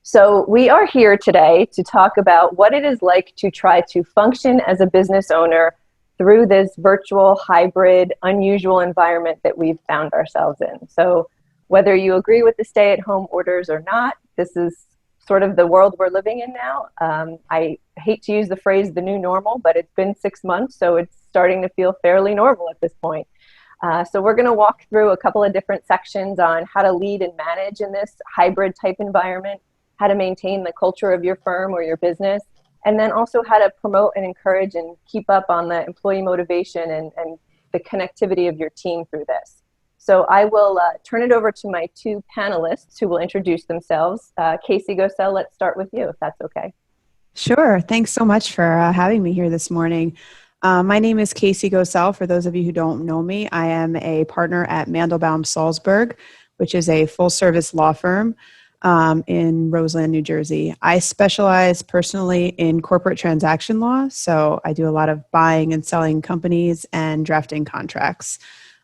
So we are here today to talk about what it is like to try to function as a business owner through this virtual, hybrid, unusual environment that we've found ourselves in. So whether you agree with the stay-at-home orders or not, this is sort of the world we're living in now. I hate to use the phrase the new normal, but it's been 6 months, so it's starting to feel fairly normal at this point. So we're going to walk through a couple of different sections on how to lead and manage in this hybrid type environment, how to maintain the culture of your firm or your business, and then also how to promote and encourage and keep up on the employee motivation and the connectivity of your team through this. So I will turn it over to my two panelists who will introduce themselves. Casey Gosell, let's start with you, if that's okay. Sure. Thanks so much for having me here this morning. My name is Casey Gosell. For those of you who don't know me, I am a partner at Mandelbaum Salzburg, which is a full-service law firm in Roseland, New Jersey. I specialize personally in corporate transaction law, so I do a lot of buying and selling companies and drafting contracts.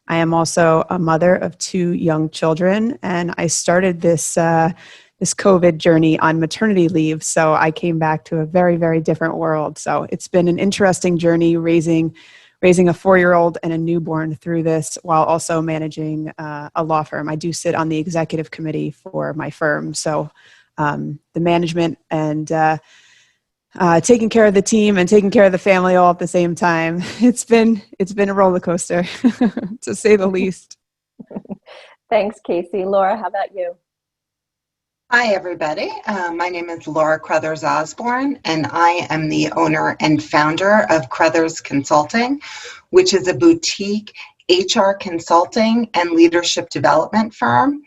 I am also a mother of two young children, and I started this COVID journey on maternity leave, so I came back to a very, very different world. So it's been an interesting journey raising a 4-year-old and a newborn through this while also managing a law firm. I do sit on the executive committee for my firm. So the management and taking care of the team and taking care of the family all at the same time. It's been a roller coaster, to say the least. Thanks, Casey. Laura, how about you? Hi, everybody. My name is Laura Crothers Osborne, and I am the owner and founder of Crothers Consulting, which is a boutique HR consulting and leadership development firm.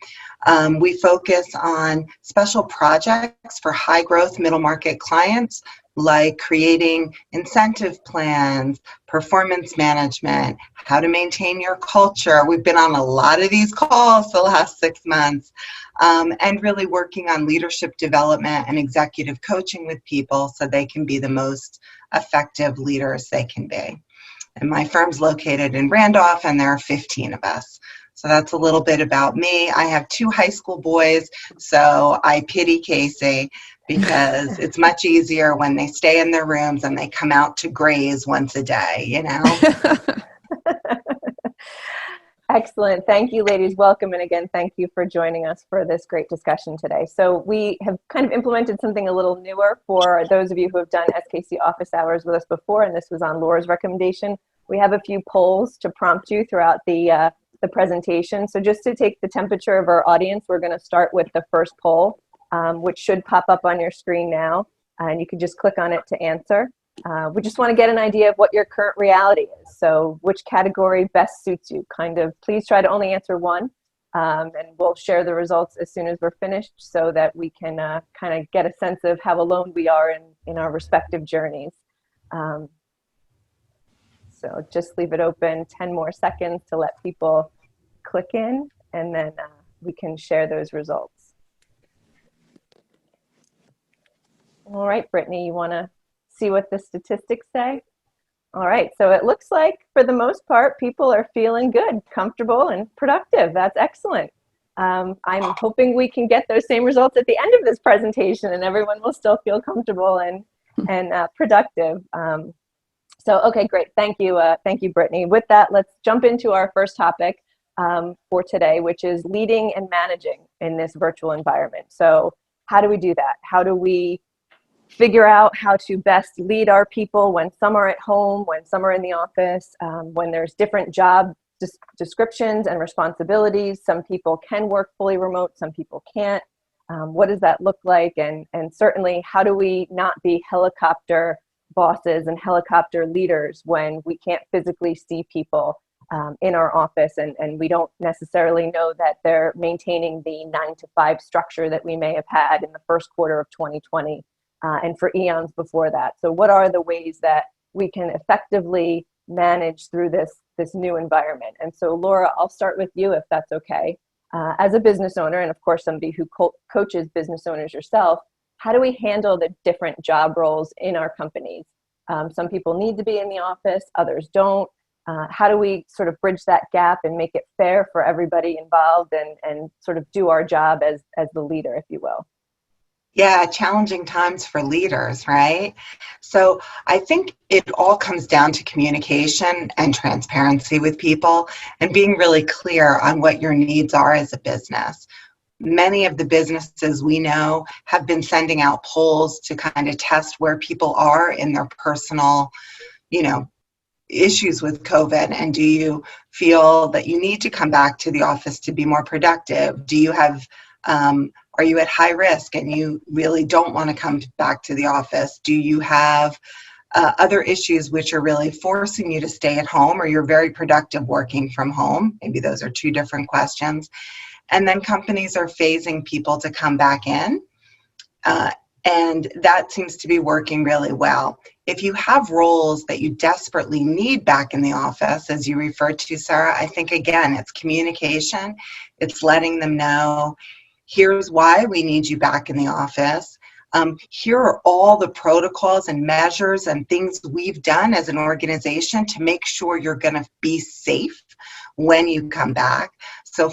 We focus on special projects for high-growth middle-market clients, like creating incentive plans, performance management, how to maintain your culture. We've been on a lot of these calls the last 6 months, and really working on leadership development and executive coaching with people so they can be the most effective leaders they can be. And my firm's located in Randolph, and there are 15 of us. So that's a little bit about me. I have 2 high school boys, so I pity Casey because it's much easier when they stay in their rooms and they come out to graze once a day, you know? Excellent. Thank you, ladies. Welcome. And again, thank you for joining us for this great discussion today. So we have kind of implemented something a little newer for those of you who have done SKC office hours with us before, and this was on Laura's recommendation. We have a few polls to prompt you throughout the presentation. So just to take the temperature of our audience, we're going to start with the first poll, which should pop up on your screen now, and you can just click on it to answer. We just want to get an idea of what your current reality is. So which category best suits you? Kind of, please try to only answer one, and we'll share the results as soon as we're finished so that we can kind of get a sense of how alone we are in our respective journeys. So just leave it open 10 more seconds to let people click in, and then we can share those results. All right, Brittany, you want to see what the statistics say? All right, so it looks like for the most part, people are feeling good, comfortable, and productive. That's excellent. I'm hoping we can get those same results at the end of this presentation, and everyone will still feel comfortable and productive. So, okay, great. Thank you, Brittany. With that, let's jump into our first topic for today, which is leading and managing in this virtual environment. So how do we do that? How do we figure out how to best lead our people when some are at home, when some are in the office, when there's different job descriptions and responsibilities? Some people can work fully remote, some people can't. What does that look like? And certainly, how do we not be helicopter bosses and helicopter leaders when we can't physically see people in our office and we don't necessarily know that they're maintaining the 9-to-5 structure that we may have had in the first quarter of 2020 and for eons before that. So what are the ways that we can effectively manage through this new environment? And so Laura, I'll start with you if that's okay. As a business owner, and of course somebody who coaches business owners yourself, how do we handle the different job roles in our companies? Some people need to be in the office, others don't. How do we sort of bridge that gap and make it fair for everybody involved and sort of do our job as the leader, if you will? Yeah, challenging times for leaders, right? So I think it all comes down to communication and transparency with people and being really clear on what your needs are as a business. Many of the businesses we know have been sending out polls to kind of test where people are in their personal, you know, issues with COVID. And do you feel that you need to come back to the office to be more productive? Do you have, are you at high risk and you really don't want to come back to the office? Do you have other issues which are really forcing you to stay at home, or you're very productive working from home? Maybe those are two different questions. And then companies are phasing people to come back in. And that seems to be working really well. If you have roles that you desperately need back in the office, as you referred to, Sarah, I think, again, it's communication. It's letting them know, here's why we need you back in the office. Here are all the protocols and measures and things we've done as an organization to make sure you're going to be safe when you come back. So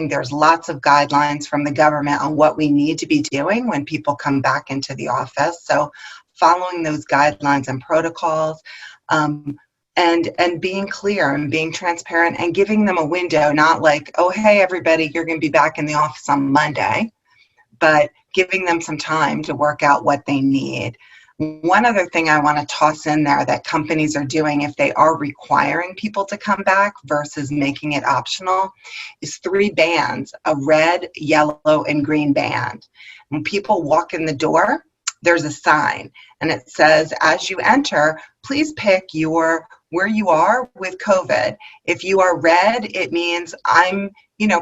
there's lots of guidelines from the government on what we need to be doing when people come back into the office. So following those guidelines and protocols, and being clear and being transparent and giving them a window, not like, oh, hey, everybody, you're going to be back in the office on Monday, but giving them some time to work out what they need. One other thing I want to toss in there that companies are doing if they are requiring people to come back versus making it optional is 3 bands, a red, yellow, and green band. When people walk in the door, there's a sign and it says, as you enter, please pick where you are with COVID. If you are red, it means I'm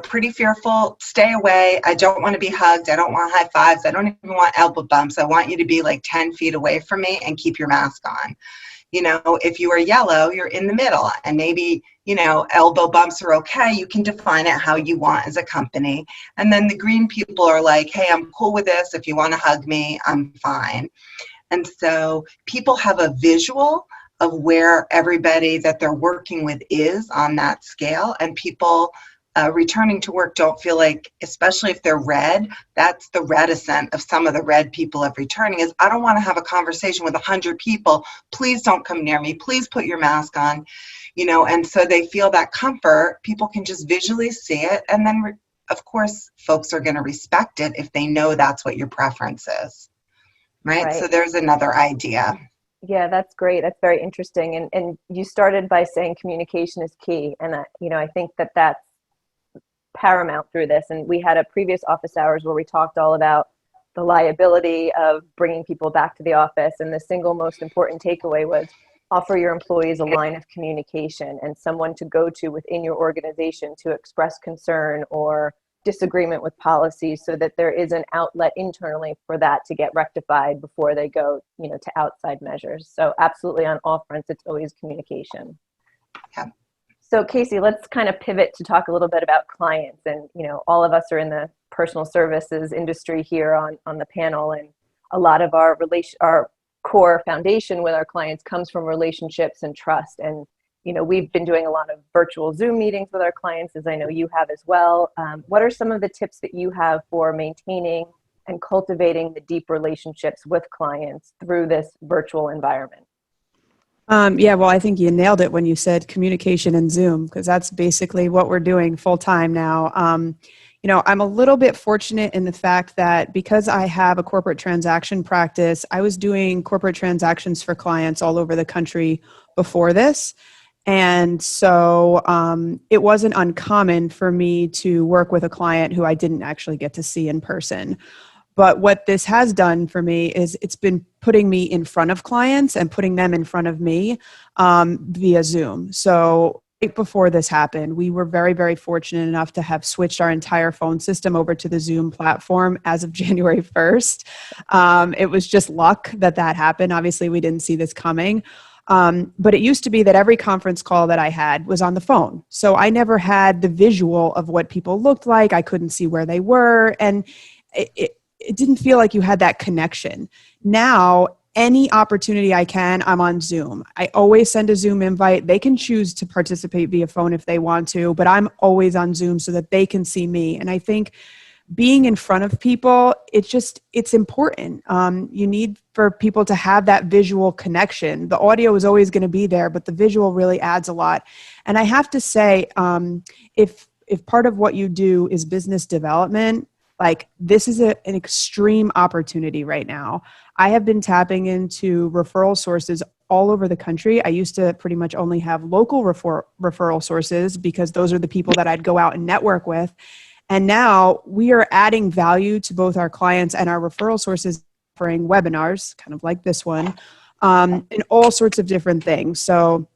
pretty fearful, stay away. I don't want to be hugged. I don't want high fives. I don't even want elbow bumps. I want you to be like 10 feet away from me and keep your mask on. If you are yellow, you're in the middle and maybe, elbow bumps are okay. You can define it how you want as a company. And then the green people are like, hey, I'm cool with this. If you want to hug me, I'm fine. And so people have a visual of where everybody that they're working with is on that scale, and people returning to work don't feel like, especially if they're red, that's the reticent of some of the red people of returning is, I don't want to have a conversation with 100 people. Please don't come near me. Please put your mask on, and so they feel that comfort. People can just visually see it. And then, of course, folks are going to respect it if they know that's what your preference is, right? So there's another idea. Yeah, that's great. That's very interesting. And you started by saying communication is key. And, I think that's paramount through this. And we had a previous office hours where we talked all about the liability of bringing people back to the office. And the single most important takeaway was offer your employees a line of communication and someone to go to within your organization to express concern or disagreement with policies, so that there is an outlet internally for that to get rectified before they go, to outside measures. So absolutely on all fronts, it's always communication. Yeah. So Casey, let's kind of pivot to talk a little bit about clients. And, all of us are in the personal services industry here on the panel. And a lot of our core foundation with our clients comes from relationships and trust. And, we've been doing a lot of virtual Zoom meetings with our clients, as I know you have as well. What are some of the tips that you have for maintaining and cultivating the deep relationships with clients through this virtual environment? Well, I think you nailed it when you said communication and Zoom, because that's basically what we're doing full time now. I'm a little bit fortunate in the fact that because I have a corporate transaction practice, I was doing corporate transactions for clients all over the country before this. And so it wasn't uncommon for me to work with a client who I didn't actually get to see in person. But what this has done for me is it's been putting me in front of clients and putting them in front of me via Zoom. So right before this happened, we were very, very fortunate enough to have switched our entire phone system over to the Zoom platform as of January 1st. It was just luck that happened. Obviously, we didn't see this coming. But it used to be that every conference call that I had was on the phone. So I never had the visual of what people looked like. I couldn't see where they were. And it didn't feel like you had that connection. Now, any opportunity I can, I'm on Zoom. I always send a Zoom invite. They can choose to participate via phone if they want to, but I'm always on Zoom so that they can see me. And I think being in front of people, it's important. You need for people to have that visual connection. The audio is always going to be there, but the visual really adds a lot. And I have to say, if part of what you do is business development, like this is an extreme opportunity right now. I have been tapping into referral sources all over the country. I used to pretty much only have local referral sources because those are the people that I'd go out and network with. And now we are adding value to both our clients and our referral sources, offering webinars, kind of like this one, and all sorts of different things. So,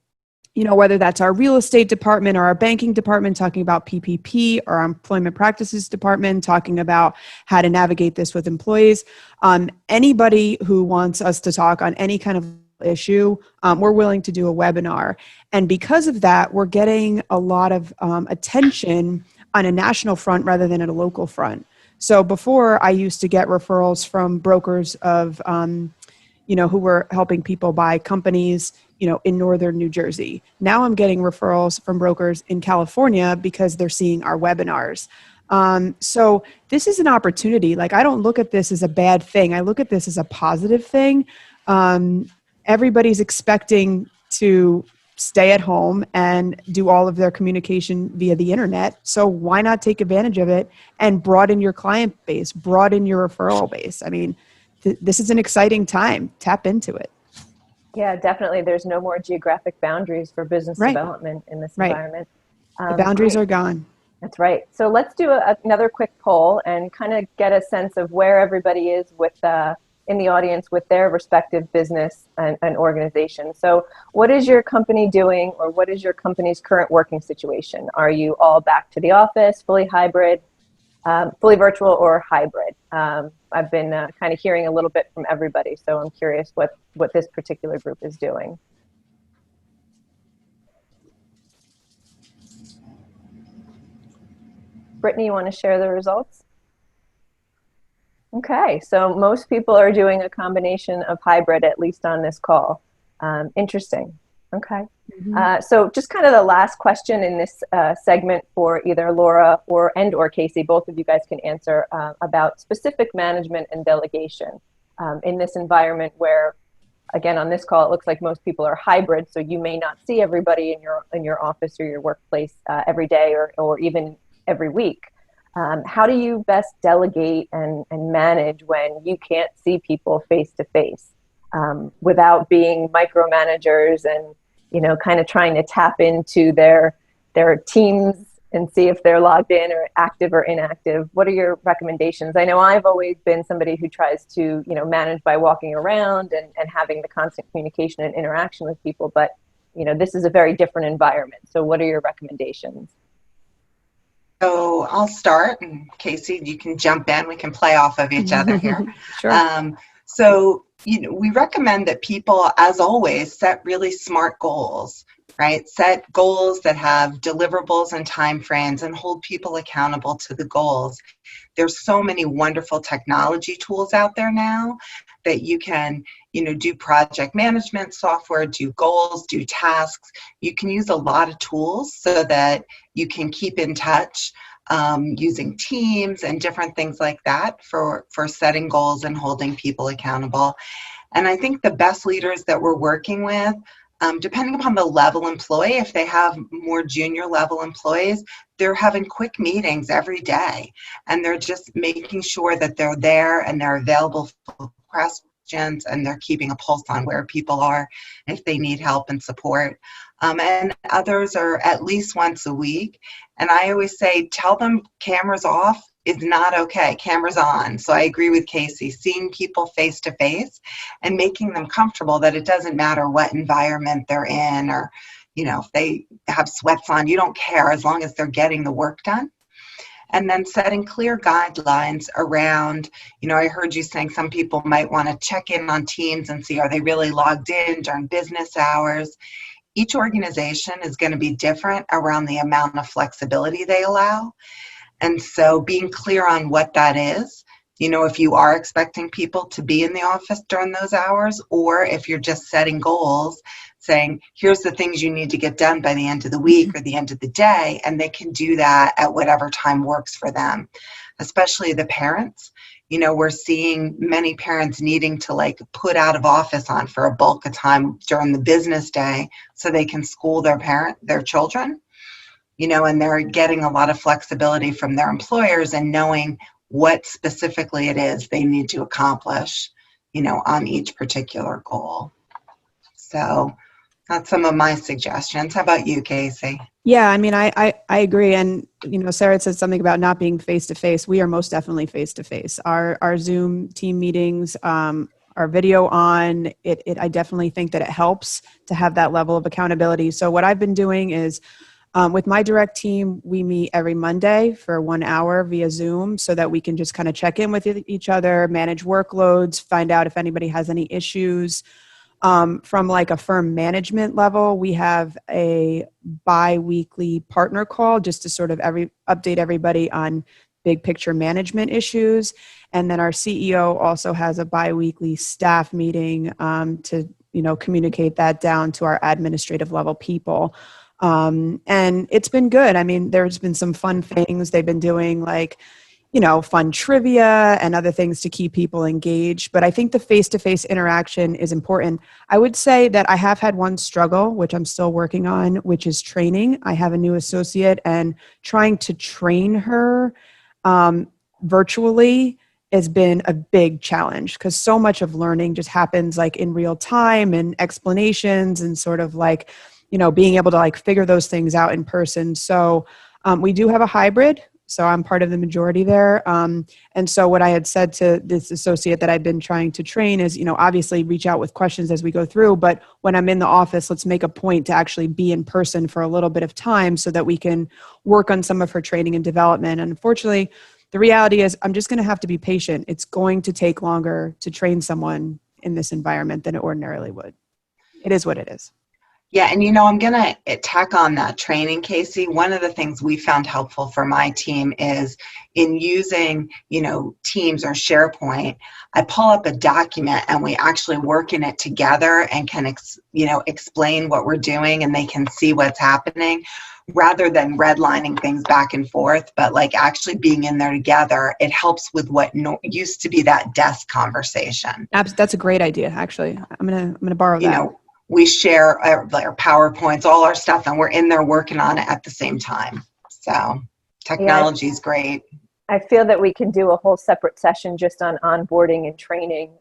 whether that's our real estate department or our banking department talking about PPP, or our employment practices department talking about how to navigate this with employees, anybody who wants us to talk on any kind of issue, we're willing to do a webinar. And because of that, we're getting a lot of attention on a national front rather than at a local front. So before, I used to get referrals from brokers of, who were helping people buy companies, in northern New Jersey. Now I'm getting referrals from brokers in California because they're seeing our webinars. So this is an opportunity. Like, I don't look at this as a bad thing. I look at this as a positive thing. Everybody's expecting to stay at home and do all of their communication via the internet. So why not take advantage of it and broaden your client base, broaden your referral base? I mean, this is an exciting time. Tap into it. Yeah, definitely. There's no more geographic boundaries for business development in this environment. The boundaries are gone. That's right. So let's do another quick poll and kind of get a sense of where everybody is with in the audience with their respective business and organization. So what is your company doing, or what is your company's current working situation? Are you all back to the office, fully hybrid, fully virtual, or hybrid? I've been kind of hearing a little bit from everybody, so I'm curious what this particular group is doing. Brittany, you want to share the results? Okay, so most people are doing a combination of hybrid, at least on this call. Interesting. Okay. So just kind of the last question in this segment for either Laura or Casey, both of you guys can answer about specific management and delegation in this environment where, again, on this call, it looks like most people are hybrid, so you may not see everybody in your office or your workplace every day or even every week. How do you best delegate and manage when you can't see people face to face without being micromanagers and, kind of trying to tap into their teams and see if they're logged in or active or inactive? What are your recommendations? I know I've always been somebody who tries to, manage by walking around and having the constant communication and interaction with people, but, this is a very different environment. So what are your recommendations? So I'll start, and Casey, you can jump in. We can play off of each other here. Sure. So, we recommend that people, as always, set really smart goals, right? Set goals that have deliverables and timeframes and hold people accountable to the goals. There's so many wonderful technology tools out there now that you can, do project management software, do goals, do tasks. You can use a lot of tools so that you can keep in touch using Teams and different things like that for setting goals and holding people accountable. And I think the best leaders that we're working with, depending upon the level employee, if they have more junior level employees, they're having quick meetings every day, and they're just making sure that they're there and they're available for questions, and they're keeping a pulse on where people are if they need help and support. And others are at least once a week. And I always say, tell them cameras off is not okay. Cameras on. So I agree with Casey, seeing people face to face and making them comfortable that it doesn't matter what environment they're in, or, if they have sweats on, you don't care as long as they're getting the work done. And then setting clear guidelines around, I heard you saying some people might want to check in on Teams and see, are they really logged in during business hours? Each organization is going to be different around the amount of flexibility they allow. And so being clear on what that is, if you are expecting people to be in the office during those hours, or if you're just setting goals, saying, here's the things you need to get done by the end of the week or the end of the day, and they can do that at whatever time works for them. especially the parents. We're seeing many parents needing to like put out of office on for a bulk of time during the business day so they can school their children, and they're getting a lot of flexibility from their employers and knowing what specifically it is they need to accomplish, on each particular goal. So that's some of my suggestions. How about you, Casey? Yeah, I mean, I agree. And, Sarah said something about not being face-to-face. We are most definitely face-to-face. Our Zoom team meetings, our video on, I definitely think that it helps to have that level of accountability. So what I've been doing is, with my direct team, we meet every Monday for 1 hour via Zoom so that we can just kind of check in with each other, manage workloads, find out if anybody has any issues. From like a firm management level, we have a bi-weekly partner call just to sort of update everybody on big picture management issues. And then our CEO also has a bi-weekly staff meeting to, communicate that down to our administrative level people. And it's been good. I mean, there's been some fun things they've been doing, like, fun trivia and other things to keep people engaged. But I think the face-to-face interaction is important. I would say that I have had one struggle, which I'm still working on, which is training. I have a new associate, and trying to train her virtually has been a big challenge because so much of learning just happens like in real time and explanations and sort of like, being able to like figure those things out in person. So we do have a hybrid. So I'm part of the majority there. And so what I had said to this associate that I've been trying to train is, obviously reach out with questions as we go through. But when I'm in the office, let's make a point to actually be in person for a little bit of time so that we can work on some of her training and development. And unfortunately, the reality is I'm just going to have to be patient. It's going to take longer to train someone in this environment than it ordinarily would. It is what it is. Yeah, and I'm going to tack on that training, Casey. One of the things we found helpful for my team is in using, Teams or SharePoint, I pull up a document and we actually work in it together and can, explain what we're doing and they can see what's happening rather than redlining things back and forth, but like actually being in there together. It helps with what used to be that desk conversation. That's a great idea, actually. I'm gonna borrow that. We share our PowerPoints, all our stuff, and we're in there working on it at the same time. So technology is great. I feel that we can do a whole separate session just on onboarding and training,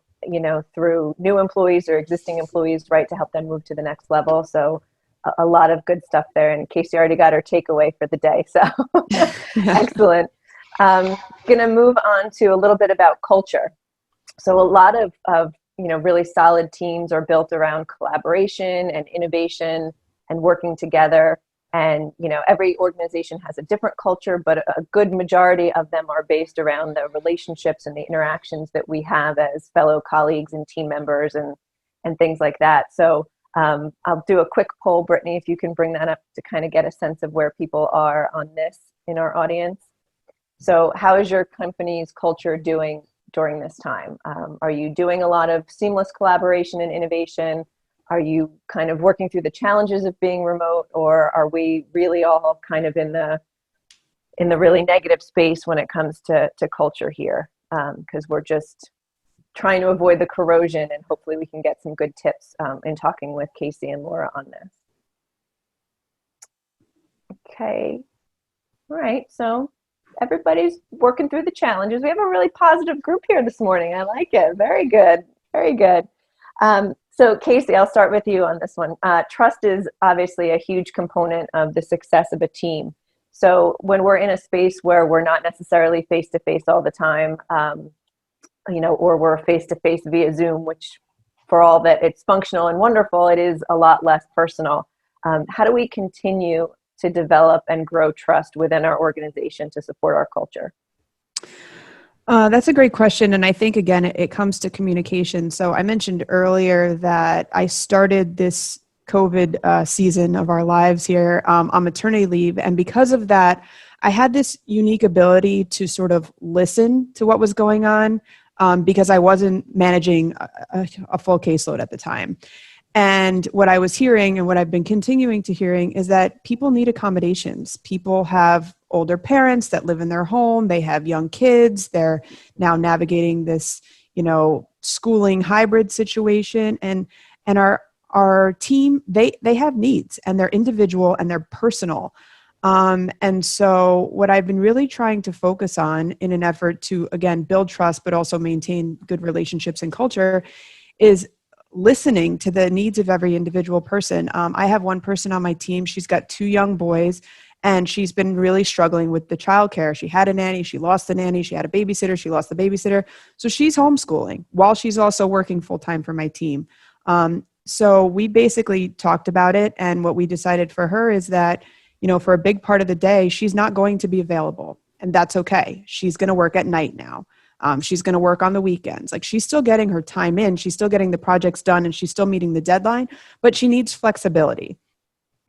through new employees or existing employees, right, to help them move to the next level. So a lot of good stuff there. And Casey already got her takeaway for the day. So excellent. Going to move on to a little bit about culture. So a lot of really solid teams are built around collaboration and innovation and working together. And, every organization has a different culture, but a good majority of them are based around the relationships and the interactions that we have as fellow colleagues and team members and things like that. So I'll do a quick poll, Brittany, if you can bring that up to kind of get a sense of where people are on this in our audience. So how is your company's culture doing during this time? Are you doing a lot of seamless collaboration and innovation? Are you kind of working through the challenges of being remote, or are we really all kind of in the really negative space when it comes to culture here? Because we're just trying to avoid the corrosion, and hopefully we can get some good tips in talking with Casey and Laura on this. Okay. All right. So everybody's working through the challenges. We have a really positive group here this morning. I like it. Very good. Very good. So Casey, I'll start with you on this one. Trust is obviously a huge component of the success of a team. So when we're in a space where we're not necessarily face-to-face all the time, or we're face-to-face via Zoom, which for all that it's functional and wonderful, it is a lot less personal. How do we continue to develop and grow trust within our organization to support our culture? That's a great question. And I think, again, it comes to communication. So I mentioned earlier that I started this COVID season of our lives here on maternity leave. And because of that, I had this unique ability to sort of listen to what was going on because I wasn't managing a full caseload at the time. And what I was hearing and what I've been continuing to hearing is that people need accommodations. People have older parents that live in their home. They have young kids. They're now navigating this, schooling hybrid situation. And our team, they have needs, and they're individual and they're personal. And so what I've been really trying to focus on in an effort to, again, build trust, but also maintain good relationships and culture is listening to the needs of every individual person. I have one person on my team. She's got 2 young boys, and she's been really struggling with the childcare. She had a nanny, she lost the nanny, she had a babysitter, she lost the babysitter. So she's homeschooling while she's also working full-time for my team. So we basically talked about it, and what we decided for her is that, for a big part of the day, she's not going to be available, and that's okay. She's going to work at night now. She's going to work on the weekends. Like, she's still getting her time in, she's still getting the projects done, and she's still meeting the deadline, but she needs flexibility.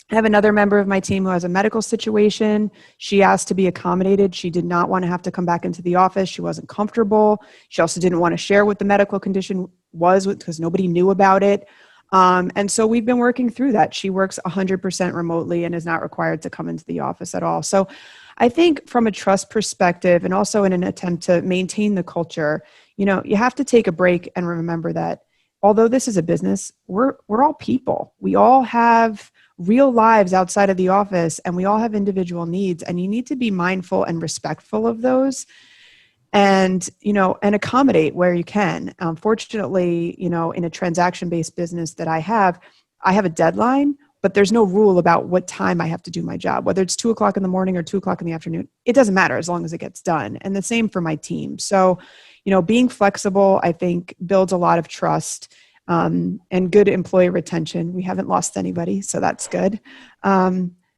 I have another member of my team who has a medical situation. She asked to be accommodated. She did not want to have to come back into the office. She wasn't comfortable. She also didn't want to share what the medical condition was because nobody knew about it. And so we've been working through that. She works 100% remotely and is not required to come into the office at all. So I think from a trust perspective, and also in an attempt to maintain the culture, you have to take a break and remember that although this is a business, we're all people. We all have real lives outside of the office, and we all have individual needs, and you need to be mindful and respectful of those, and and accommodate where you can. Fortunately, in a transaction-based business that I have a deadline, but there's no rule about what time I have to do my job, whether it's 2:00 in the morning or 2:00 in the afternoon. It doesn't matter as long as it gets done. And the same for my team. So, being flexible, I think, builds a lot of trust, and good employee retention. We haven't lost anybody, so that's good.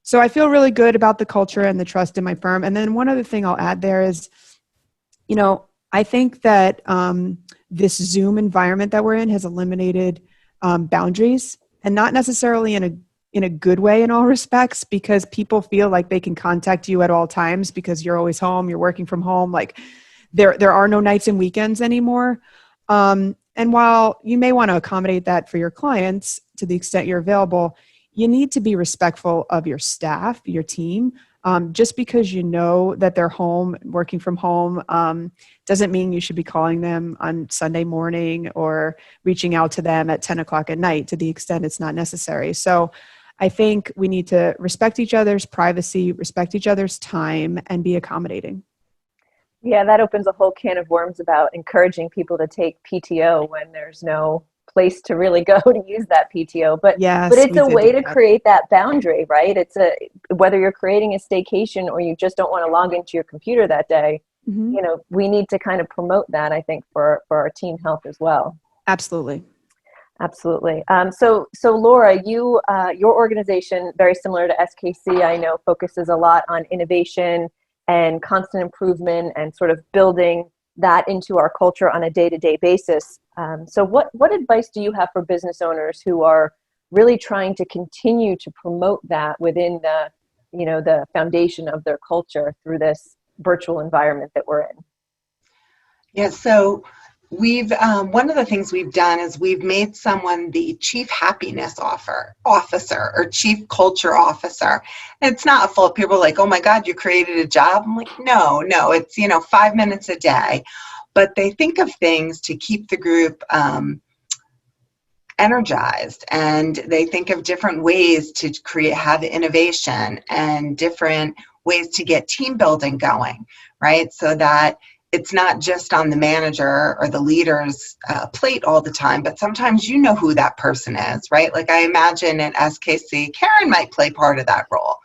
So I feel really good about the culture and the trust in my firm. And then one other thing I'll add there is, I think that this Zoom environment that we're in has eliminated boundaries, and not necessarily in a good way in all respects, because people feel like they can contact you at all times because you're always home, you're working from home. Like there are no nights and weekends anymore. And while you may want to accommodate that for your clients to the extent you're available, you need to be respectful of your staff, your team. Just because you know that they're home, working from home, doesn't mean you should be calling them on Sunday morning or reaching out to them at 10:00 at night to the extent it's not necessary. So I think we need to respect each other's privacy, respect each other's time, and be accommodating. Yeah, that opens a whole can of worms about encouraging people to take PTO when there's no place to really go to use that PTO. But yes, it's a way to create that boundary, right? Whether you're creating a staycation or you just don't want to log into your computer that day, Mm-hmm. We need to kind of promote that, I think, for our team health as well. Absolutely. Absolutely. So Laura, your organization, very similar to SKC, I know, focuses a lot on innovation and constant improvement and sort of building that into our culture on a day-to-day basis. So what advice do you have for business owners who are really trying to continue to promote that within the foundation of their culture through this virtual environment that we're in? Yeah, so we've one of the things we've done is we've made someone the chief happiness officer or chief culture officer. And it's not full of people like, oh my God, you created a job. I'm like, no, it's 5 minutes a day. But they think of things to keep the group energized, and they think of different ways to have innovation and different ways to get team building going, right? So that it's not just on the manager or the leader's plate all the time, but sometimes you know who that person is, right? Like I imagine at SKC, Karen might play part of that role,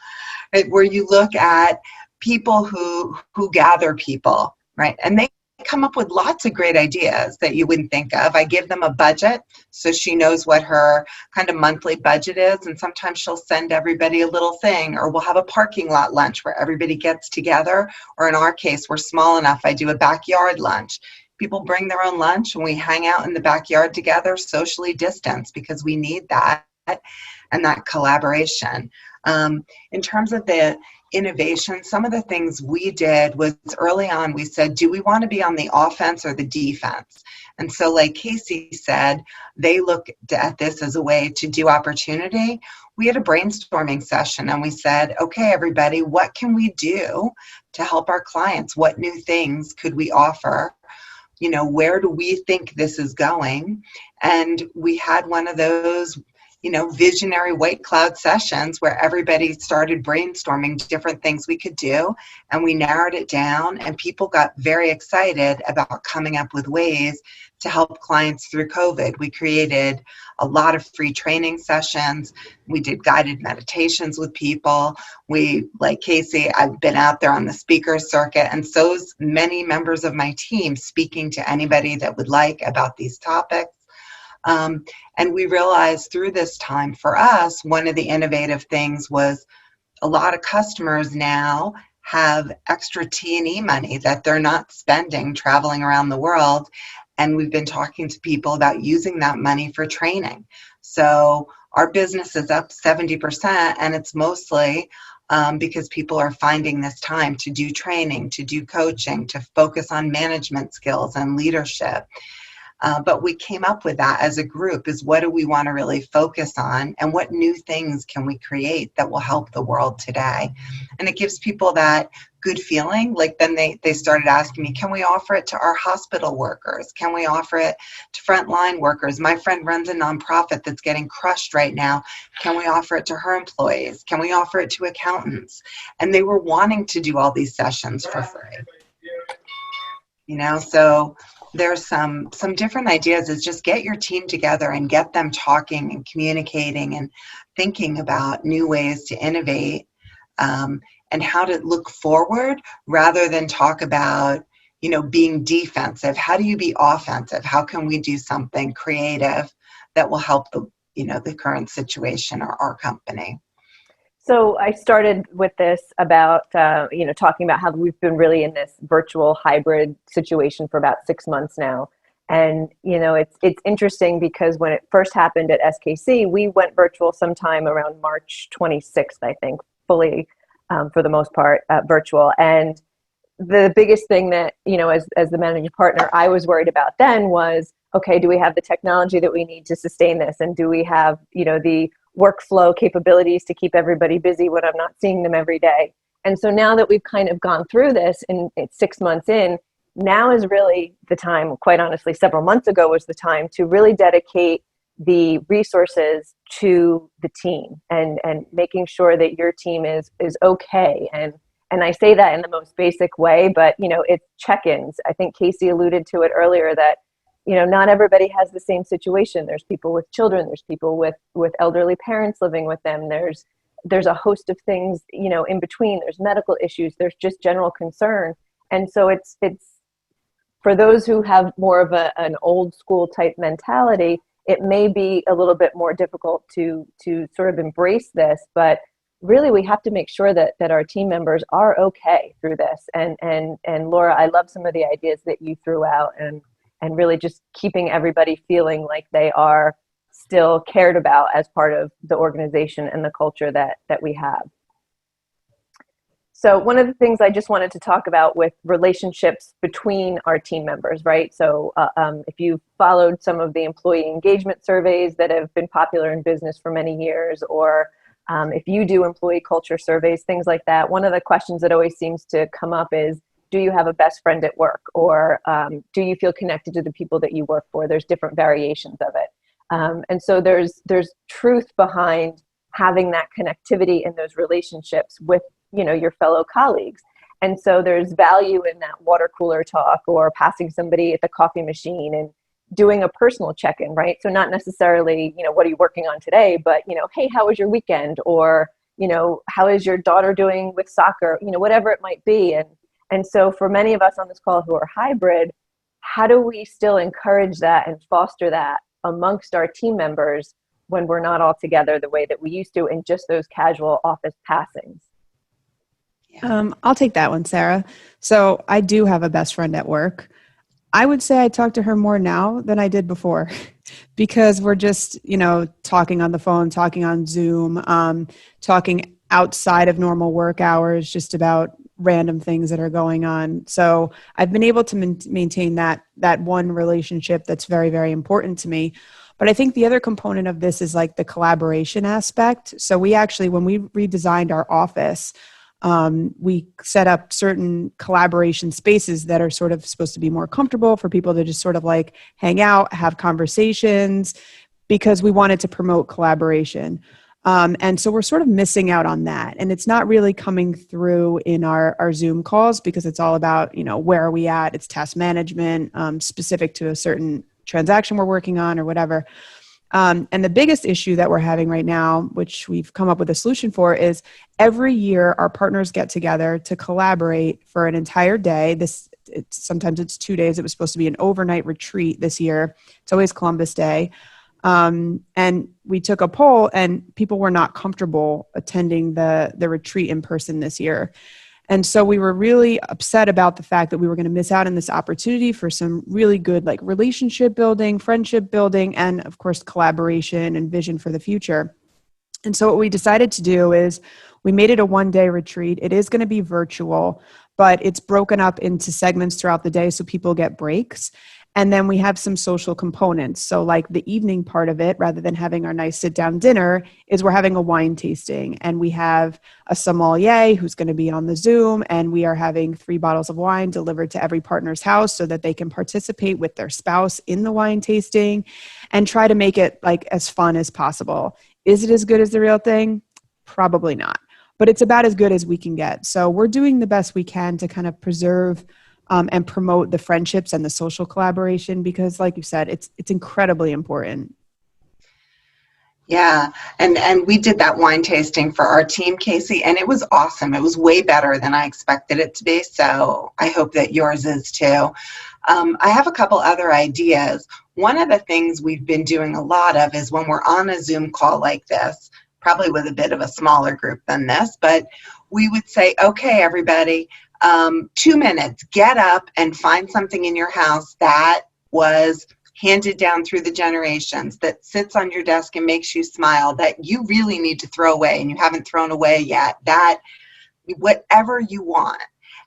right? Where you look at people who gather people, right? And they come up with lots of great ideas that you wouldn't think of. I give them a budget so she knows what her kind of monthly budget is, and sometimes she'll send everybody a little thing, or we'll have a parking lot lunch where everybody gets together, or in our case, we're small enough, I do a backyard lunch. People bring their own lunch and we hang out in the backyard together, socially distanced, because we need that and that collaboration. In terms of the innovation, some of the things we did was early on, we said, do we want to be on the offense or the defense? And so like Casey said, they look at this as a way to do opportunity. We had a brainstorming session and we said, okay, everybody, what can we do to help our clients? What new things could we offer? You know, where do we think this is going? And we had one of those, you know, visionary white cloud sessions where everybody started brainstorming different things we could do, and we narrowed it down, and people got very excited about coming up with ways to help clients through COVID. We created a lot of free training sessions. We did guided meditations with people. We, like Casey, I've been out there on the speaker circuit, and so's many members of my team speaking to anybody that would like about these topics. And we realized through this time for us, one of the innovative things was a lot of customers now have extra T&E money that they're not spending traveling around the world. And we've been talking to people about using that money for training. So our business is up 70%, and it's mostly because people are finding this time to do training, to do coaching, to focus on management skills and leadership. But we came up with that as a group, is what do we want to really focus on, and what new things can we create that will help the world today? And it gives people that good feeling. Like then they started asking me, can we offer it to our hospital workers? Can we offer it to frontline workers? My friend runs a nonprofit that's getting crushed right now. Can we offer it to her employees? Can we offer it to accountants? And they were wanting to do all these sessions for free. You know, so there's some different ideas, is just get your team together and get them talking and communicating and thinking about new ways to innovate, and how to look forward rather than talk about, you know, being defensive. How do you be offensive? How can we do something creative that will help the, you know, the current situation or our company? So I started with this about, you know, talking about how we've been really in this virtual hybrid situation for about 6 months now. And, you know, it's interesting because when it first happened at SKC, we went virtual sometime around March 26th, I think, fully, for the most part, virtual. And the biggest thing that, you know, as the managing partner, I was worried about then was, okay, do we have the technology that we need to sustain this? And do we have, you know, the workflow capabilities to keep everybody busy when I'm not seeing them every day? And so now that we've kind of gone through this and it's 6 months in, now is really the time, quite honestly, several months ago was the time to really dedicate the resources to the team and making sure that your team is okay. And I say that in the most basic way, but, you know, it's check-ins. I think Casey alluded to it earlier that, you know, not everybody has the same situation. There's people with children, there's people with elderly parents living with them. There's a host of things, you know, in between. There's medical issues, there's just general concern. And so it's for those who have more of an old school type mentality, it may be a little bit more difficult to sort of embrace this, but really we have to make sure that our team members are okay through this. And Laura, I love some of the ideas that you threw out, and really just keeping everybody feeling like they are still cared about as part of the organization and the culture that we have. So one of the things I just wanted to talk about with relationships between our team members, right? So if you followed some of the employee engagement surveys that have been popular in business for many years, or if you do employee culture surveys, things like that, one of the questions that always seems to come up is, do you have a best friend at work? Or do you feel connected to the people that you work for? There's different variations of it. And so there's truth behind having that connectivity in those relationships with, you know, your fellow colleagues. And so there's value in that water cooler talk, or passing somebody at the coffee machine and doing a personal check-in, right? So not necessarily, you know, what are you working on today, but, you know, hey, how was your weekend? Or, you know, how is your daughter doing with soccer? You know, whatever it might be. And so for many of us on this call who are hybrid, how do we still encourage that and foster that amongst our team members when we're not all together the way that we used to in just those casual office passings? I'll take that one, Sarah. So I do have a best friend at work. I would say I talk to her more now than I did before because we're just, you know, talking on the phone, talking on Zoom, talking outside of normal work hours, just about random things that are going on. So I've been able to maintain that one relationship that's very, very important to me. But I think the other component of this is like the collaboration aspect. So we actually, when we redesigned our office, we set up certain collaboration spaces that are sort of supposed to be more comfortable for people to just sort of like hang out, have conversations, because we wanted to promote collaboration. And so we're sort of missing out on that. And it's not really coming through in our Zoom calls, because it's all about, where are we at? It's task management, specific to a certain transaction we're working on or whatever. And the biggest issue that we're having right now, which we've come up with a solution for, is every year our partners get together to collaborate for an entire day. Sometimes it's 2 days. It was supposed to be an overnight retreat this year. It's always Columbus Day. And we took a poll, and people were not comfortable attending the retreat in person this year. And so we were really upset about the fact that we were going to miss out on this opportunity for some really good, like, relationship building, friendship building, and of course, collaboration and vision for the future. And so what we decided to do is we made it a 1-day retreat. It is going to be virtual, but it's broken up into segments throughout the day so people get breaks. And then we have some social components. So like the evening part of it, rather than having our nice sit down dinner, is we're having a wine tasting. And we have a sommelier who's going to be on the Zoom, and we are having 3 bottles of wine delivered to every partner's house so that they can participate with their spouse in the wine tasting and try to make it like as fun as possible. Is it as good as the real thing? Probably not. But it's about as good as we can get. So we're doing the best we can to kind of preserve and promote the friendships and the social collaboration, because like you said, it's incredibly important. Yeah, and we did that wine tasting for our team, Casey, and it was awesome. It was way better than I expected it to be, so I hope that yours is too. I have a couple other ideas. One of the things we've been doing a lot of is when we're on a Zoom call like this, probably with a bit of a smaller group than this, but we would say, okay, everybody, 2 minutes, get up and find something in your house that was handed down through the generations, that sits on your desk and makes you smile, that you really need to throw away and you haven't thrown away yet, that whatever you want.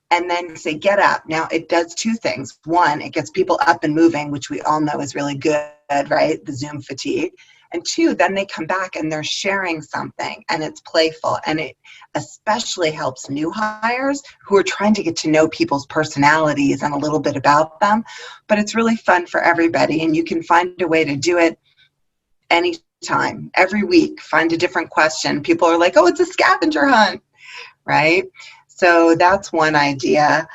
And then say, get up. Now, it does 2 things. One, it gets people up and moving, which we all know is really good, right? The Zoom fatigue. And 2, then they come back and they're sharing something, and it's playful. And it especially helps new hires who are trying to get to know people's personalities and a little bit about them. But it's really fun for everybody, and you can find a way to do it anytime, every week. Find a different question. People are like, oh, it's a scavenger hunt, right? So that's one idea.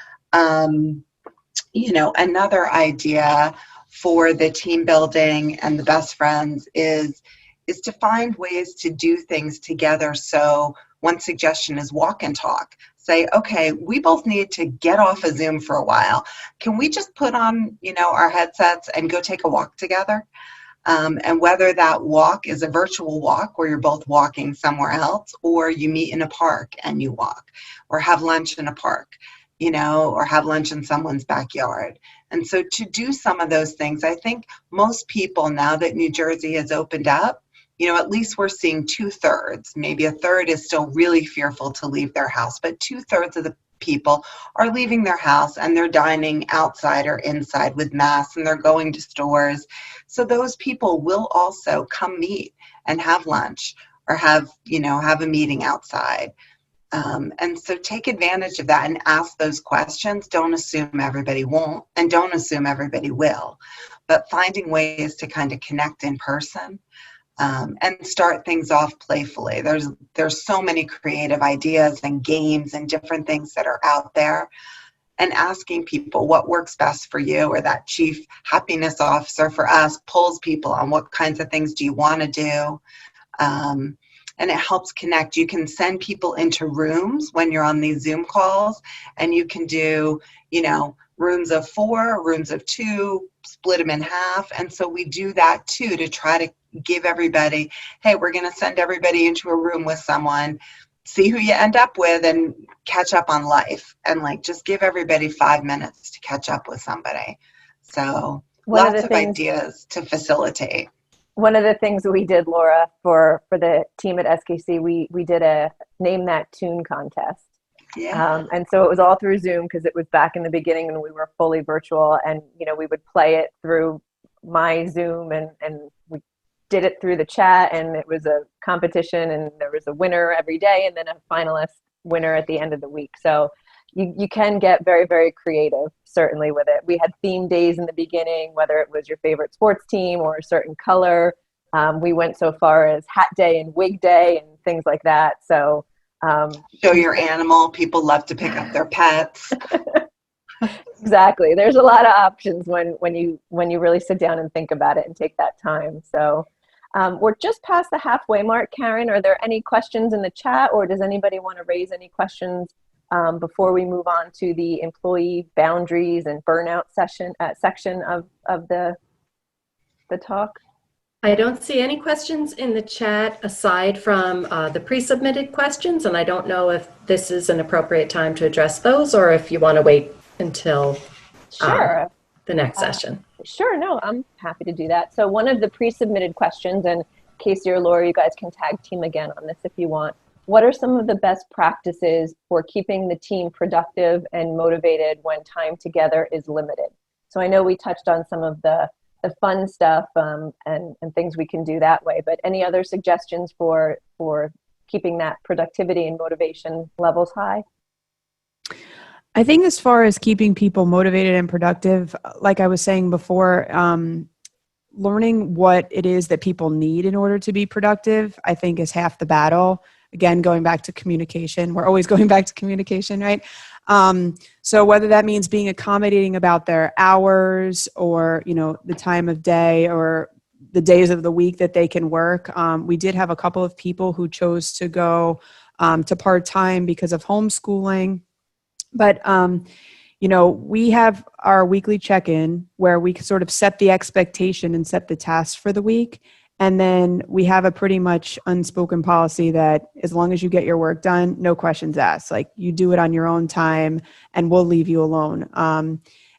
Another idea for the team building and the best friends is to find ways to do things together. So one suggestion is walk and talk. Say, okay, we both need to get off of Zoom for a while. Can we just put on, our headsets and go take a walk together? And whether that walk is a virtual walk where you're both walking somewhere else, or you meet in a park and you walk, or have lunch in a park, or have lunch in someone's backyard. And so to do some of those things, I think most people, now that New Jersey has opened up, at least we're seeing 2/3, maybe a third is still really fearful to leave their house, but 2/3 of the people are leaving their house and they're dining outside or inside with masks, and they're going to stores. So those people will also come meet and have lunch, or have a meeting outside. And so take advantage of that and ask those questions. Don't assume everybody won't, and don't assume everybody will, but finding ways to kind of connect in person, and start things off playfully. There's so many creative ideas and games and different things that are out there, and asking people what works best for you, or that chief happiness officer for us pulls people on what kinds of things do you want to do. And it helps connect. You can send people into rooms when you're on these Zoom calls, and you can do, rooms of 4, rooms of 2, split them in half. And so we do that too, to try to give everybody, hey, we're going to send everybody into a room with someone, see who you end up with, and catch up on life. And just give everybody 5 minutes to catch up with somebody. So lots of ideas to facilitate. one of the things we did, Laura, for the team at SKC, we did a name that tune contest. Yeah. And so it was all through Zoom because it was back in the beginning and we were fully virtual, and we would play it through my Zoom, and we did it through the chat, and it was a competition, and there was a winner every day and then a finalist winner at the end of the week. So you can get very, very creative, certainly, with it. We had theme days in the beginning, whether it was your favorite sports team or a certain color. We went so far as hat day and wig day and things like that. So show your animal. People love to pick up their pets. Exactly. There's a lot of options when you really sit down and think about it and take that time. So we're just past the halfway mark. Karen, are there any questions in the chat, or does anybody want to raise any questions before we move on to the employee boundaries and burnout section of the talk? I don't see any questions in the chat aside from the pre-submitted questions, and I don't know if this is an appropriate time to address those or if you want to wait until Sure. The next session. Sure, no, I'm happy to do that. So one of the pre-submitted questions, and Casey or Laura, you guys can tag team again on this if you want. What are some of the best practices for keeping the team productive and motivated when time together is limited? So I know we touched on some of the fun stuff and things we can do that way, but any other suggestions for keeping that productivity and motivation levels high? I think as far as keeping people motivated and productive, like I was saying before, learning what it is that people need in order to be productive, I think is half the battle. Again, going back to communication, we're always going back to communication, right? So whether that means being accommodating about their hours or, the time of day or the days of the week that they can work. We did have a couple of people who chose to go to part-time because of homeschooling. But, we have our weekly check-in where we sort of set the expectation and set the tasks for the week. And then we have a pretty much unspoken policy that as long as you get your work done, no questions asked. Like, you do it on your own time and we'll leave you alone.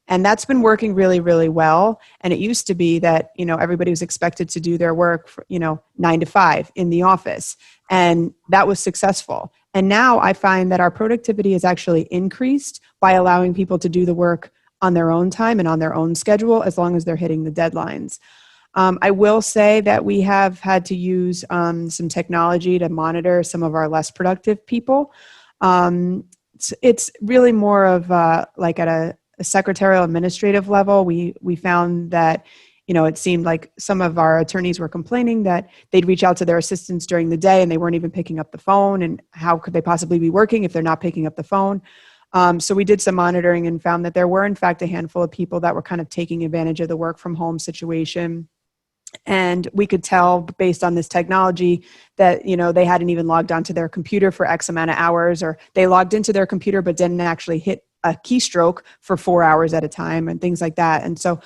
And that's been working really, really well. And it used to be that, everybody was expected to do their work, 9 to 5 in the office. And that was successful. And now I find that our productivity has actually increased by allowing people to do the work on their own time and on their own schedule, as long as they're hitting the deadlines. I will say that we have had to use some technology to monitor some of our less productive people. It's really more of like at a secretarial administrative level. We found that, it seemed like some of our attorneys were complaining that they'd reach out to their assistants during the day and they weren't even picking up the phone. And how could they possibly be working if they're not picking up the phone? So we did some monitoring and found that there were, in fact, a handful of people that were kind of taking advantage of the work from home situation. And we could tell based on this technology that, they hadn't even logged onto their computer for X amount of hours, or they logged into their computer but didn't actually hit a keystroke for 4 hours at a time and things like that. And so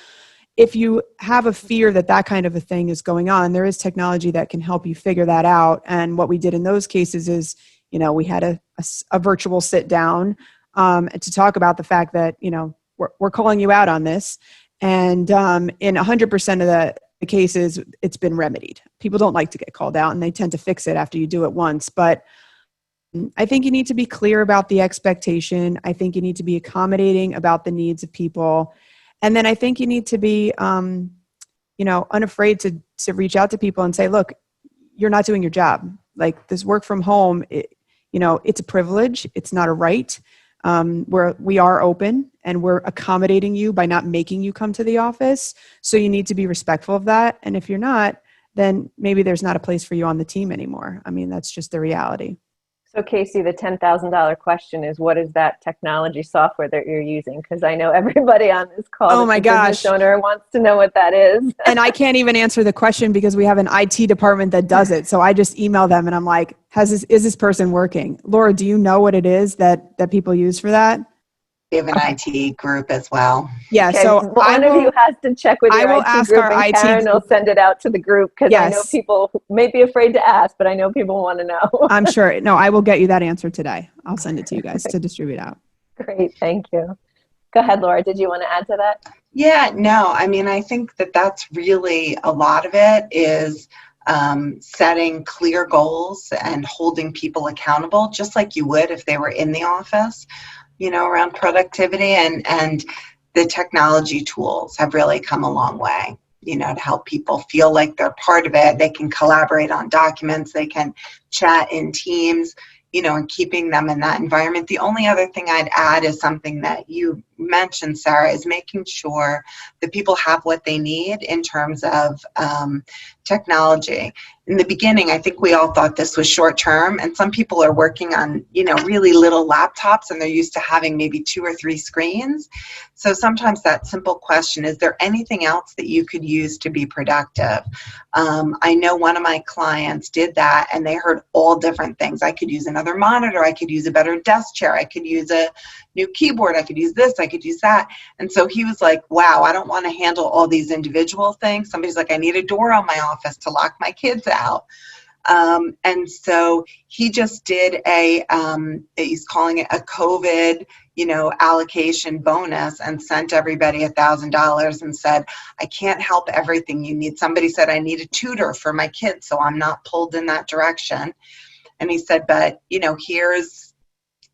if you have a fear that that kind of a thing is going on, there is technology that can help you figure that out. And what we did in those cases is, we had a virtual sit down to talk about the fact that, we're calling you out on this. And in 100% of the cases, it's been remedied. People don't like to get called out and they tend to fix it after you do it once. But I think you need to be clear about the expectation. I think you need to be accommodating about the needs of people. And then I think you need to be, unafraid to reach out to people and say, look, you're not doing your job. Like, this work from home, it's a privilege. It's not a right. We are open and we're accommodating you by not making you come to the office. So you need to be respectful of that. And if you're not, then maybe there's not a place for you on the team anymore. I mean, that's just the reality. So Casey, the $10,000 question is, what is that technology software that you're using? Because I know everybody on this call, oh my gosh, business owner, wants to know what that is. And I can't even answer the question because we have an IT department that does it. So I just email them and I'm like, is this person working? Laura, do you know what it is that people use for that? We have an IT group as well. Yeah, Okay, so one of you has to check with your I will IT ask group, our and IT Karen will send it out to the group, because I know Yes. people may be afraid to ask, but I know people want to know. I'm sure. No, I will get you that answer today. I'll send it to you guys to distribute out. Great, thank you. Go ahead, Laura. Did you want to add to that? Yeah, no, I mean, I think that that's really a lot of it is setting clear goals and holding people accountable, just like you would if they were in the office, around productivity, and the technology tools have really come a long way, to help people feel like they're part of it. They can collaborate on documents, they can chat in teams, and keeping them in that environment. The only other thing I'd add is something that you mentioned, Sarah, is making sure that people have what they need in terms of technology. In the beginning, I think we all thought this was short term, and some people are working on, really little laptops, and they're used to having maybe 2 or 3 screens. So sometimes that simple question, is there anything else that you could use to be productive? I know one of my clients did that, and they heard all different things. I could use another monitor, I could use a better desk chair, I could use a new keyboard, I could use this, I could use that. And so he was like, wow, I don't want to handle all these individual things. Somebody's like, I need a door on my office to lock my kids out. And so he just did he's calling it a COVID, allocation bonus, and sent everybody $1,000 and said, I can't help everything you need. Somebody said, I need a tutor for my kids, so I'm not pulled in that direction. And he said, but,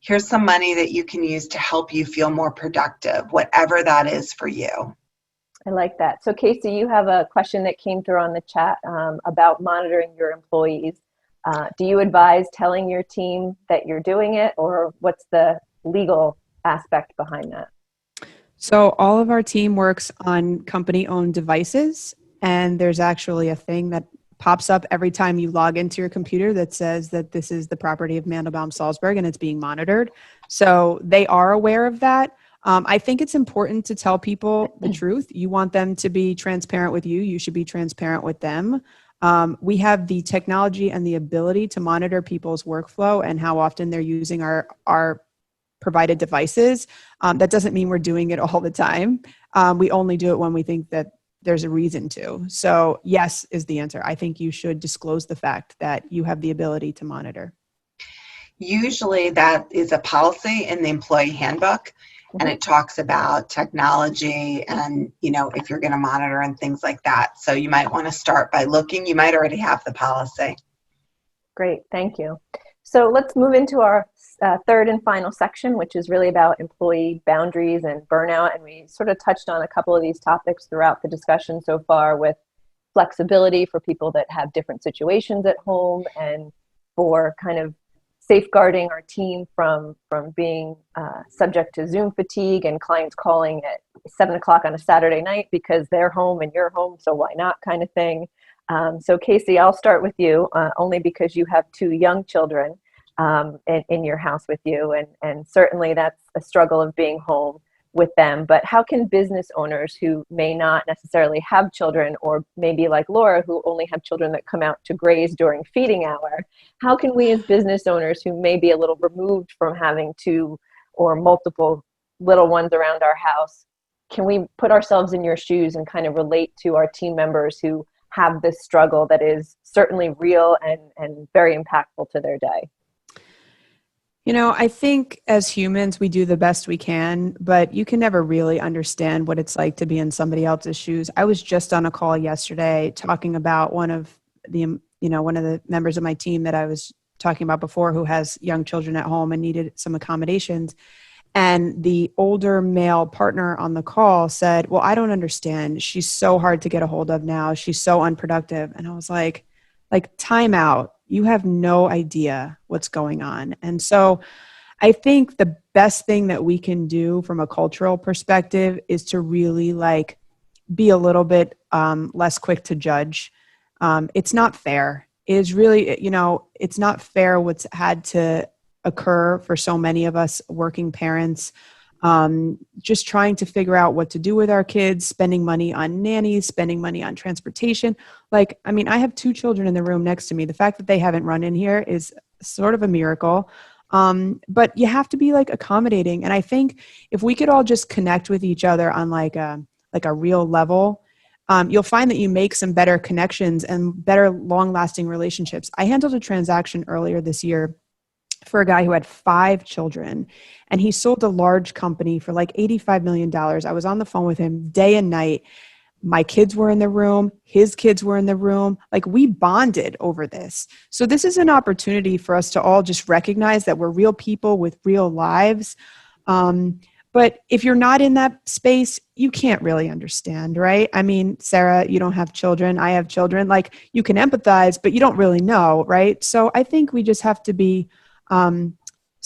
here's some money that you can use to help you feel more productive, whatever that is for you. I like that. So Casey, you have a question that came through on the chat about monitoring your employees. Do you advise telling your team that you're doing it, or what's the legal aspect behind that? So all of our team works on company-owned devices, and there's actually a thing that pops up every time you log into your computer that says that this is the property of Mandelbaum-Salzberg and it's being monitored. So they are aware of that. I think it's important to tell people the truth. You want them to be transparent with you. You should be transparent with them. We have the technology and the ability to monitor people's workflow and how often they're using our provided devices. That doesn't mean we're doing it all the time. We only do it when we think that there's a reason to. So yes is the answer. I think you should disclose the fact that you have the ability to monitor. Usually that is a policy in the employee handbook, and it talks about technology and, if you're going to monitor and things like that. So you might want to start by looking. You might already have the policy. Great, thank you. So let's move into our third and final section, which is really about employee boundaries and burnout. And we sort of touched on a couple of these topics throughout the discussion so far, with flexibility for people that have different situations at home, and for kind of safeguarding our team from being subject to Zoom fatigue and clients calling at 7 o'clock on a Saturday night because they're home and you're home, so why not, kind of thing. So Casey, I'll start with you, only because you have 2 young children in your house with you, and certainly that's a struggle of being home with them. But how can business owners who may not necessarily have children, or maybe like Laura, who only have children that come out to graze during feeding hour, how can we as business owners who may be a little removed from having 2 or multiple little ones around our house, can we put ourselves in your shoes and kind of relate to our team members who have this struggle that is certainly real and very impactful to their day? I think as humans, we do the best we can, but you can never really understand what it's like to be in somebody else's shoes. I was just on a call yesterday talking about one of the members of my team that I was talking about before, who has young children at home and needed some accommodations. And the older male partner on the call said, well, I don't understand. She's so hard to get a hold of now. She's so unproductive. And I was like, time out. You have no idea what's going on. And so I think the best thing that we can do from a cultural perspective is to really be a little bit less quick to judge. It's not fair. It is really, it's not fair what's had to occur for so many of us working parents, just trying to figure out what to do with our kids, spending money on nannies, spending money on transportation. I have 2 children in the room next to me. The fact that they haven't run in here is sort of a miracle. But you have to be accommodating. And I think if we could all just connect with each other on a real level, you'll find that you make some better connections and better long-lasting relationships. I handled a transaction earlier this year, for a guy who had 5 children, and he sold a large company for like $85 million. I was on the phone with him day and night. My kids were in the room. His kids were in the room. Like, we bonded over this. So this is an opportunity for us to all just recognize that we're real people with real lives. But if you're not in that space, you can't really understand, right? I mean, Sarah, you don't have children. I have children. Like, you can empathize, but you don't really know, right? So I think we just have to be a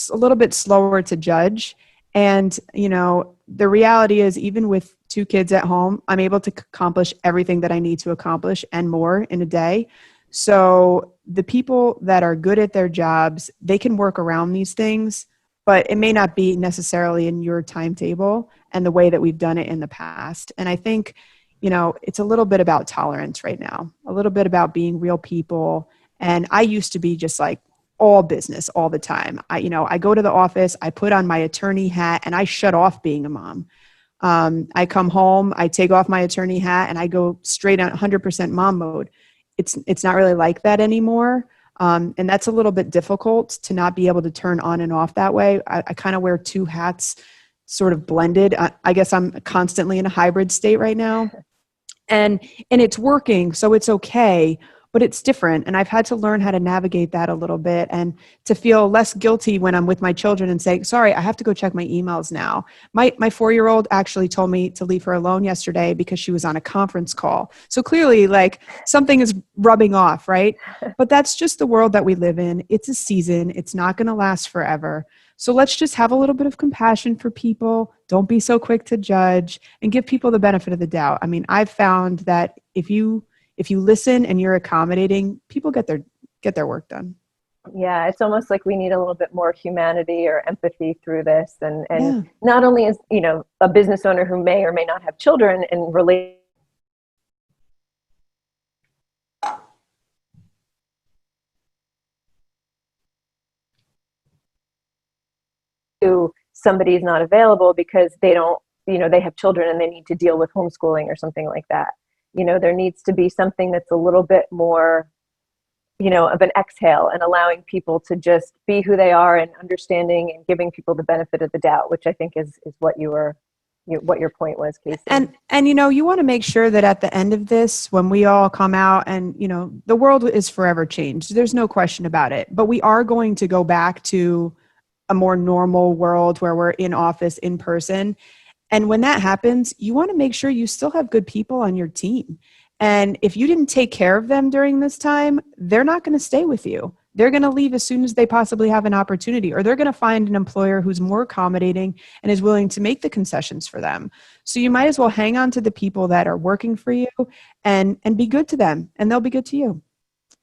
little bit slower to judge. And, you know, the reality is, even with 2 kids at home, I'm able to accomplish everything that I need to accomplish and more in a day. So the people that are good at their jobs, they can work around these things, but it may not be necessarily in your timetable and the way that we've done it in the past. And I think, you know, it's a little bit about tolerance right now, a little bit about being real people. And I used to be just like all business all the time. I go to the office, I put on my attorney hat, and I shut off being a mom. I come home, I take off my attorney hat, and I go straight on 100% mom mode. It's not really like that anymore. And that's a little bit difficult to not be able to turn on and off that way. I kind of wear 2 hats sort of blended. I guess I'm constantly in a hybrid state right now. And it's working, so it's okay, but it's different. And I've had to learn how to navigate that a little bit and to feel less guilty when I'm with my children and say, sorry, I have to go check my emails now. My 4-year-old actually told me to leave her alone yesterday because she was on a conference call. So clearly, like, something is rubbing off, right? But that's just the world that we live in. It's a season. It's not going to last forever. So let's just have a little bit of compassion for people. Don't be so quick to judge, and give people the benefit of the doubt. I mean, I've found that if you listen and you're accommodating, people get their work done. Yeah, it's almost like we need a little bit more humanity or empathy through this. And Yeah. not only as, you know, a business owner who may or may not have children and relate to somebody's not available because they don't, you know, they have children and they need to deal with homeschooling or something like that. You know, there needs to be something that's a little bit more, you know, of an exhale, and allowing people to just be who they are, and understanding and giving people the benefit of the doubt, which I think is what what your point was, Casey. And you know, you want to make sure that at the end of this, when we all come out, and, you know, the world is forever changed. There's no question about it. But we are going to go back to a more normal world where we're in office, in person. And when that happens, you want to make sure you still have good people on your team. And if you didn't take care of them during this time, they're not going to stay with you. They're going to leave as soon as they possibly have an opportunity, or they're going to find an employer who's more accommodating and is willing to make the concessions for them. So you might as well hang on to the people that are working for you and be good to them, and they'll be good to you.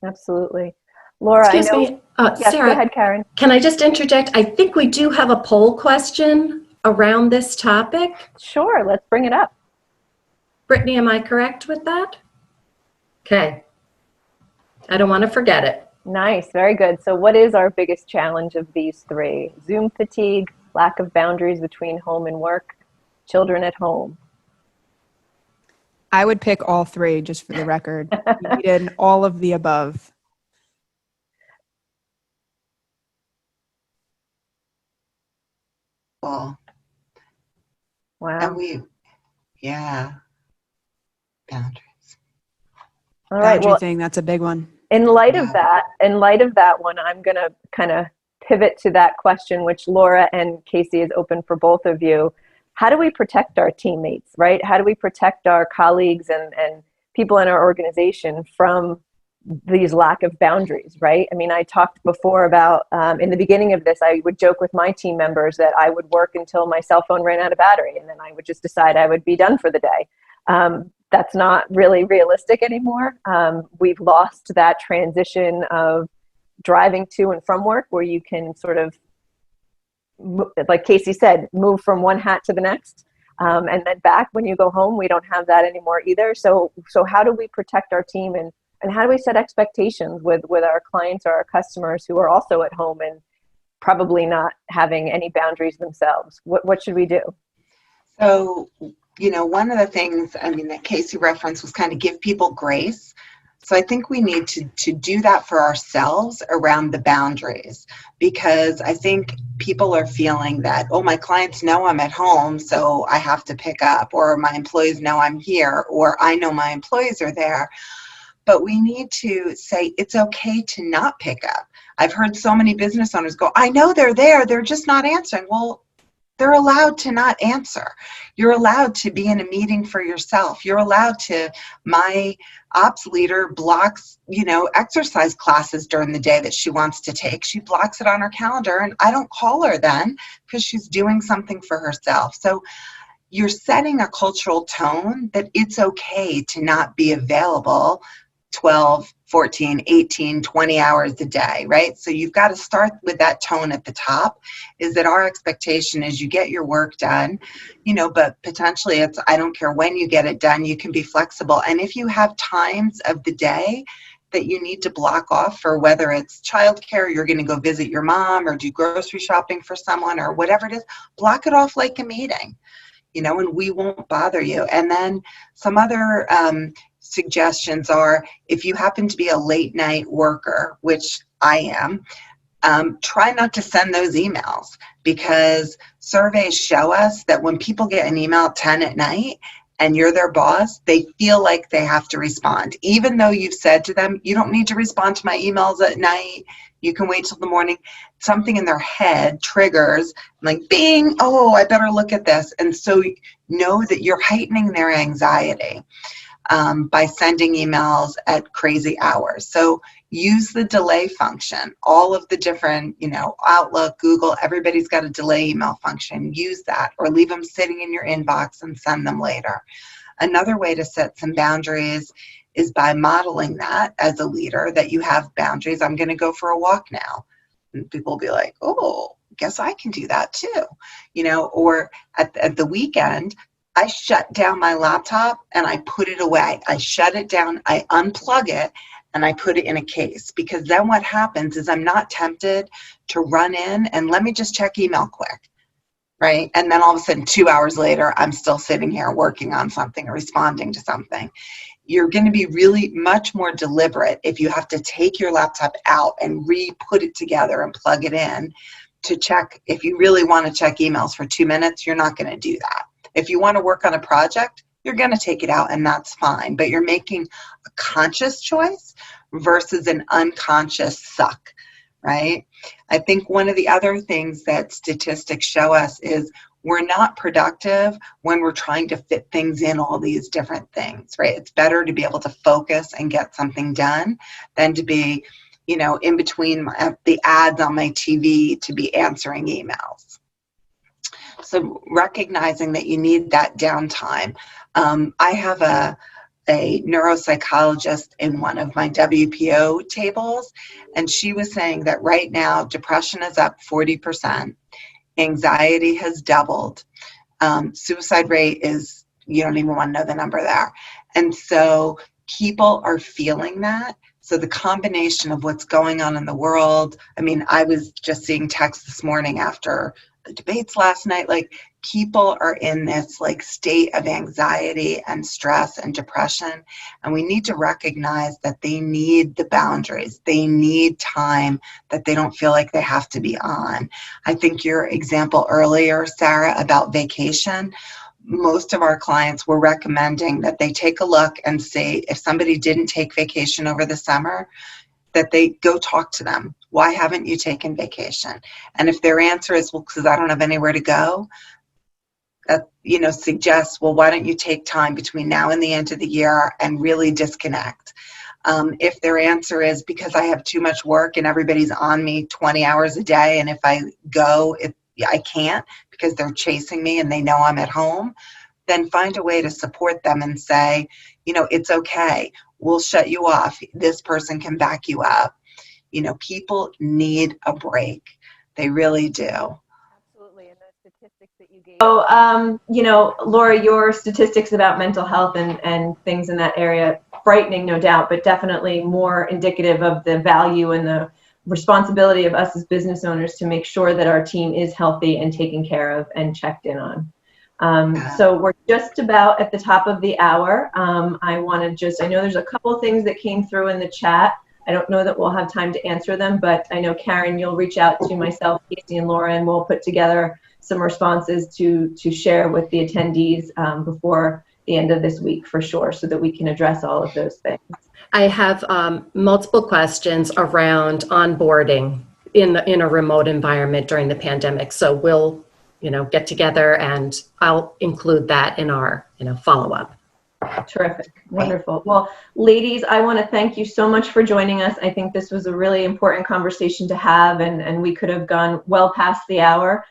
Absolutely. Laura, Excuse me, yes, Sarah, go ahead, Karen. can I just interject? I think we do have a poll question around this topic. Sure, let's bring it up. Brittany, am I correct with that? Okay. I don't want to forget it. Nice, very good. So what is our biggest challenge of these 3? Zoom fatigue, lack of boundaries between home and work, children at home. I would pick all 3, just for the record. You needed all of the above. Well, Wow. and boundaries. All right. Boundary Well, thing, that's a big one. in light of that one, I'm going to kind of pivot to that question, which Laura and Casey is open for both of you. How do we protect our teammates, right? How do we protect our colleagues and people in our organization from these lack of boundaries, right? I mean, I talked before about, in the beginning of this, I would joke with my team members that I would work until my cell phone ran out of battery, and then I would just decide I would be done for the day. That's not really realistic anymore. We've lost that transition of driving to and from work, where you can sort of, like Casey said, move from one hat to the next. And then back when you go home, we don't have that anymore either. So how do we protect our team, and how do we set expectations with our clients or our customers who are also at home and probably not having any boundaries themselves? What should we do? So, you know, one of the things, I mean, that Casey referenced was kind of give people grace. So I think we need to do that for ourselves around the boundaries, because I think people are feeling that, oh, my clients know I'm at home, so I have to pick up, or my employees know I'm here, or I know my employees are there. But we need to say it's okay to not pick up. I've heard so many business owners go, I know they're there, they're just not answering. Well, they're allowed to not answer. You're allowed to be in a meeting for yourself. You're allowed to, my ops leader blocks, exercise classes during the day that she wants to take. She blocks it on her calendar, and I don't call her then because she's doing something for herself. So you're setting a cultural tone that it's okay to not be available 12, 14, 18, 20 hours a day, right? So you've got to start with that tone at the top, is that our expectation is you get your work done, but potentially it's, I don't care when you get it done, you can be flexible. And if you have times of the day that you need to block off for, whether it's childcare, you're going to go visit your mom or do grocery shopping for someone or whatever it is, block it off like a meeting, and we won't bother you. And then some other suggestions are, if you happen to be a late night worker, which I am, try not to send those emails, because surveys show us that when people get an email at 10 at night and you're their boss, they feel like they have to respond. Even though you've said to them, you don't need to respond to my emails at night, you can wait till the morning, something in their head triggers, like, bing, oh, I better look at this. And so know that you're heightening their anxiety by sending emails at crazy hours. So use the delay function. All of the different, Outlook, Google, everybody's got a delay email function. Use that, or leave them sitting in your inbox and send them later. Another way to set some boundaries is by modeling that as a leader, that you have boundaries. I'm going to go for a walk now. And people will be like, oh, guess I can do that too. Or at the weekend, I shut down my laptop and I put it away. I shut it down, I unplug it, and I put it in a case, because then what happens is I'm not tempted to run in and let me just check email quick, right? And then all of a sudden, 2 hours later, I'm still sitting here working on something or responding to something. You're going to be really much more deliberate if you have to take your laptop out and re-put it together and plug it in to check. If you really want to check emails for 2 minutes, you're not going to do that. If you want to work on a project, you're going to take it out, and that's fine. But you're making a conscious choice versus an unconscious suck, right? I think one of the other things that statistics show us is we're not productive when we're trying to fit things in all these different things, right? It's better to be able to focus and get something done than to be, in between the ads on my TV to be answering emails. So recognizing that you need that downtime. I have a neuropsychologist in one of my WPO tables, and she was saying that right now depression is up 40%, anxiety has doubled, suicide rate is, you don't even want to know the number there. And so people are feeling that. So the combination of what's going on in the world, I was just seeing texts this morning after the debates last night, like, people are in this state of anxiety and stress and depression, and we need to recognize that they need the boundaries. They need time that they don't feel like they have to be on. I think your example earlier, Sarah, about vacation, most of our clients were recommending that they take a look and see if somebody didn't take vacation over the summer, that they go talk to them. Why haven't you taken vacation? And if their answer is, well, because I don't have anywhere to go, that, suggests, well, why don't you take time between now and the end of the year and really disconnect? If their answer is, because I have too much work and everybody's on me 20 hours a day, and if I go, I can't because they're chasing me and they know I'm at home, then find a way to support them and say, it's okay. We'll shut you off. This person can back you up. People need a break. They really do. Absolutely. And the statistics that you gave. So, Laura, your statistics about mental health and things in that area, frightening, no doubt, but definitely more indicative of the value and the responsibility of us as business owners to make sure that our team is healthy and taken care of and checked in on. So we're just about at the top of the hour. I know there's a couple things that came through in the chat. I don't know that we'll have time to answer them, but I know, Karen, you'll reach out to myself, Casey, and Laura, and we'll put together some responses to share with the attendees before the end of this week for sure, so that we can address all of those things. I have multiple questions around onboarding in a remote environment during the pandemic. So we'll, get together and I'll include that in our, follow-up. Terrific. Wonderful. Well, ladies, I want to thank you so much for joining us. I think this was a really important conversation to have, and we could have gone well past the hour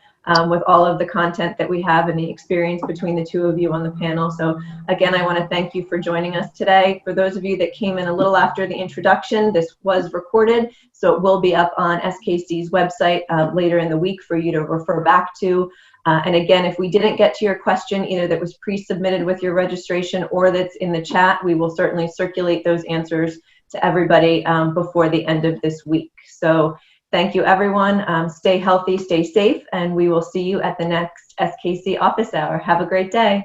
with all of the content that we have and the experience between the two of you on the panel. So again, I want to thank you for joining us today. For those of you that came in a little after the introduction, this was recorded, so it will be up on SKC's website later in the week for you to refer back to. And again, if we didn't get to your question, either that was pre-submitted with your registration or that's in the chat, we will certainly circulate those answers to everybody before the end of this week. So thank you, everyone. Stay healthy, stay safe, and we will see you at the next SKC office hour. Have a great day.